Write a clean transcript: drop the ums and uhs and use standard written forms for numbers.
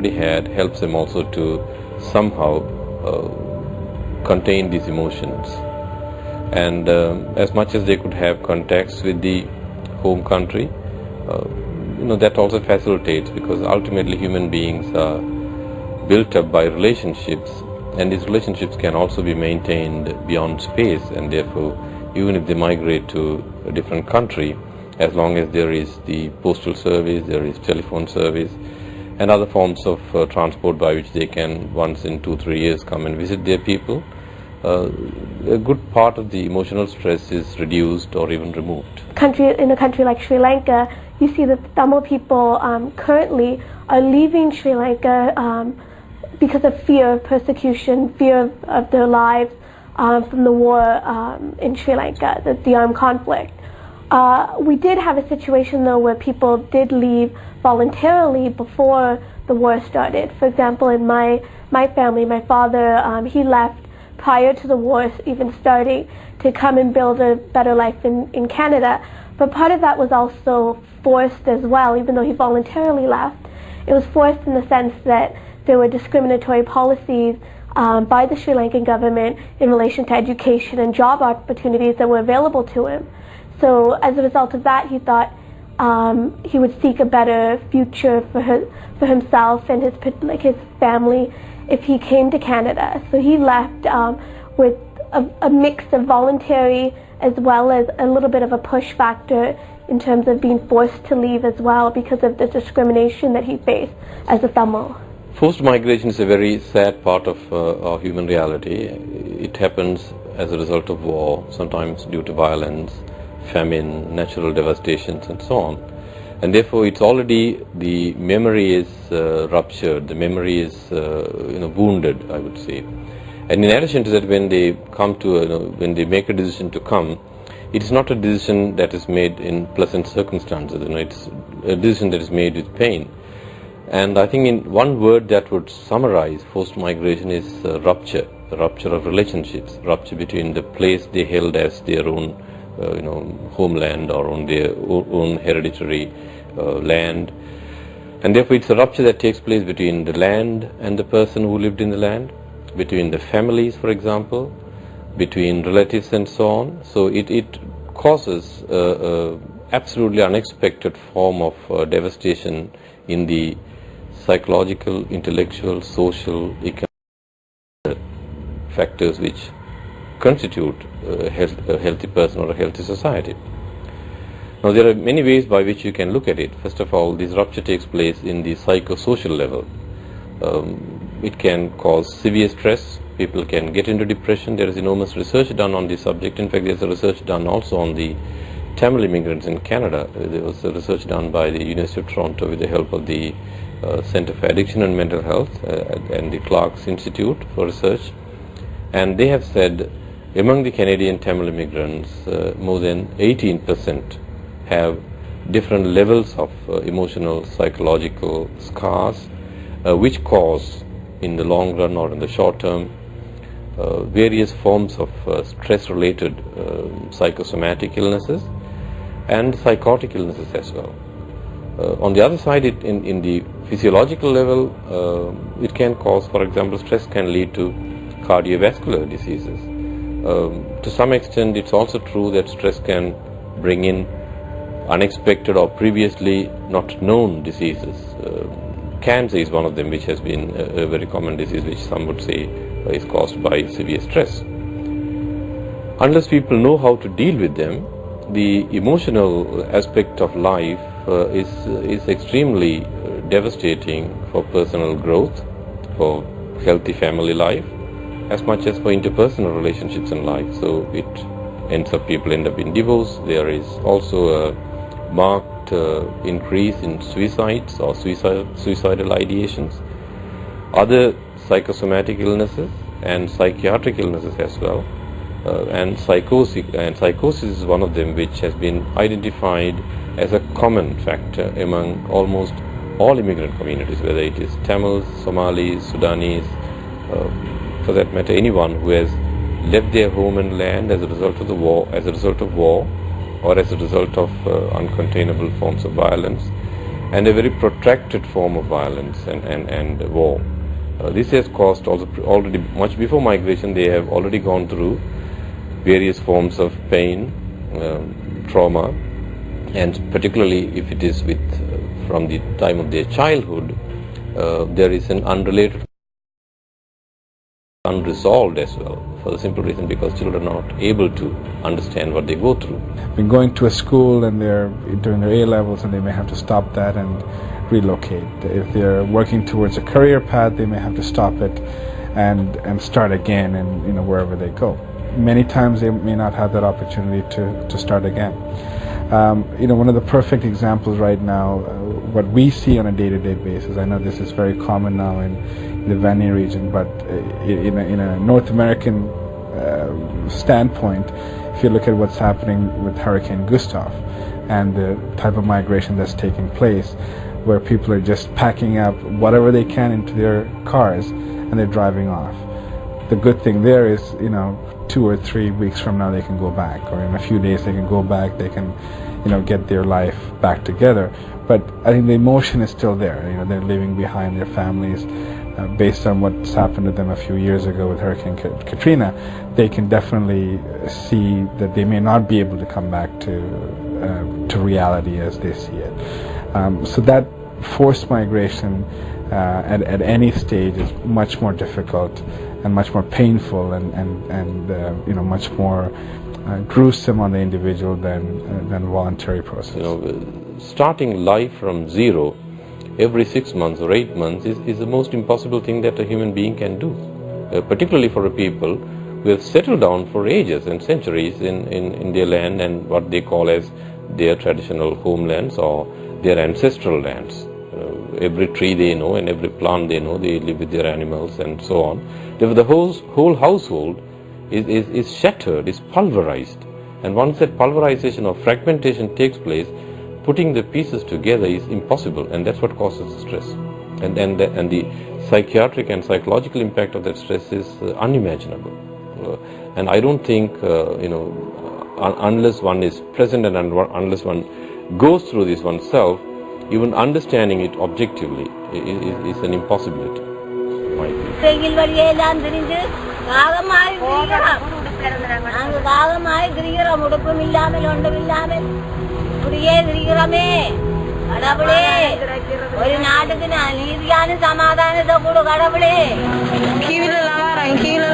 had helps them also to somehow contain these emotions, and as much as they could have contacts with the home country, that also facilitates, because ultimately human beings are built up by relationships, and these relationships can also be maintained beyond space, and therefore even if they migrate to a different country, as long as there is the postal service, there is telephone service and other forms of transport by which they can once in 2-3 years come and visit their people, a good part of the emotional stress is reduced or even removed. In a country like Sri Lanka, you see that Tamil people currently are leaving Sri Lanka because of fear of persecution, fear of their lives from the war in Sri Lanka, the armed conflict. We did have a situation though where people did leave voluntarily before the war started. For example, in my family, my father, he left prior to the war even starting to come and build a better life in Canada. But part of that was also forced as well, even though he voluntarily left. It was forced in the sense that there were discriminatory policies by the Sri Lankan government in relation to education and job opportunities that were available to him. So as a result of that, he thought he would seek a better future for himself and his family if he came to Canada. So he left with a mix of voluntary as well as a little bit of a push factor in terms of being forced to leave as well because of the discrimination that he faced as a Tamil. Forced migration is a very sad part of our human reality. It happens as a result of war, sometimes due to violence, famine, natural devastations and so on. And therefore it's already, the memory is ruptured, the memory is wounded, I would say. And in addition to that, when they come to, when they make a decision to come, it is not a decision that is made in pleasant circumstances, it's a decision that is made with pain. And I think in one word that would summarize forced migration is rupture, the rupture of relationships, rupture between the place they held as their own homeland or on their own hereditary land. And therefore it's a rupture that takes place between the land and the person who lived in the land, between the families, for example, between relatives and so on. So it causes absolutely unexpected form of devastation in the psychological, intellectual, social, economic factors which constitute a healthy person or a healthy society. Now there are many ways by which you can look at it. First of all, this rupture takes place in the psychosocial level. It can cause severe stress. People can get into depression. There is enormous research done on this subject. In fact, there is a research done also on the Tamil immigrants in Canada. There was a research done by the University of Toronto with the help of the Center for Addiction and Mental Health and the Clark's Institute for Research. And they have said among the Canadian Tamil immigrants, more than 18% have different levels of emotional, psychological scars, which cause in the long run or in the short term various forms of stress-related psychosomatic illnesses and psychotic illnesses as well. On the other side, in the physiological level, it can cause, for example, stress can lead to cardiovascular diseases. To some extent, it's also true that stress can bring in unexpected or previously not known diseases. Cancer is one of them, which has been a very common disease, which some would say is caused by severe stress. Unless people know how to deal with them, the emotional aspect of life is extremely devastating for personal growth, for healthy family life, as much as for interpersonal relationships in life. So people end up in divorce. There is also a marked increase in suicides or suicidal ideations, other psychosomatic illnesses and psychiatric illnesses as well, and psychosis is one of them, which has been identified as a common factor among almost all immigrant communities, whether it is Tamils, Somalis, Sudanese, for that matter anyone who has left their home and land as a result of the war, or as a result of uncontainable forms of violence. and a very protracted form of violence and war. This has caused also already much before migration. They have already gone through various forms of pain, trauma, and particularly if it is with from the time of their childhood, there is an unresolved as well, for the simple reason because children are not able to understand what they go through. Been going to a school and they're doing their A levels and they may have to stop that and relocate. If they're working towards a career path, they may have to stop it and start again, and wherever they go. Many times they may not have that opportunity to start again. One of the perfect examples right now, what we see on a day-to-day basis, I know this is very common now in the Vani region, but in a North American standpoint, if you look at what's happening with Hurricane Gustav and the type of migration that's taking place, where people are just packing up whatever they can into their cars and they're driving off. The good thing there is, 2 or 3 weeks from now they can go back, or in a few days they can go back, they can, get their life back together. But I think the emotion is still there. They're leaving behind their families. Based on what's happened to them a few years ago with Hurricane Katrina, they can definitely see that they may not be able to come back to reality as they see it. So that forced migration at any stage is much more difficult and much more painful and much more gruesome on the individual than voluntary process. Starting life from zero every 6 months or 8 months is the most impossible thing that a human being can do, particularly for a people who have settled down for ages and centuries in their land and what they call as their traditional homelands or their ancestral lands. Every tree they know and every plant they know, they live with their animals and so on. Therefore, the whole household is shattered, is pulverized, and once that pulverization or fragmentation takes place, putting the pieces together is impossible, and that's what causes stress. And the psychiatric and psychological impact of that stress is unimaginable. And I don't think, unless one is present and unless one goes through this oneself, even understanding it objectively is an impossibility. கீழே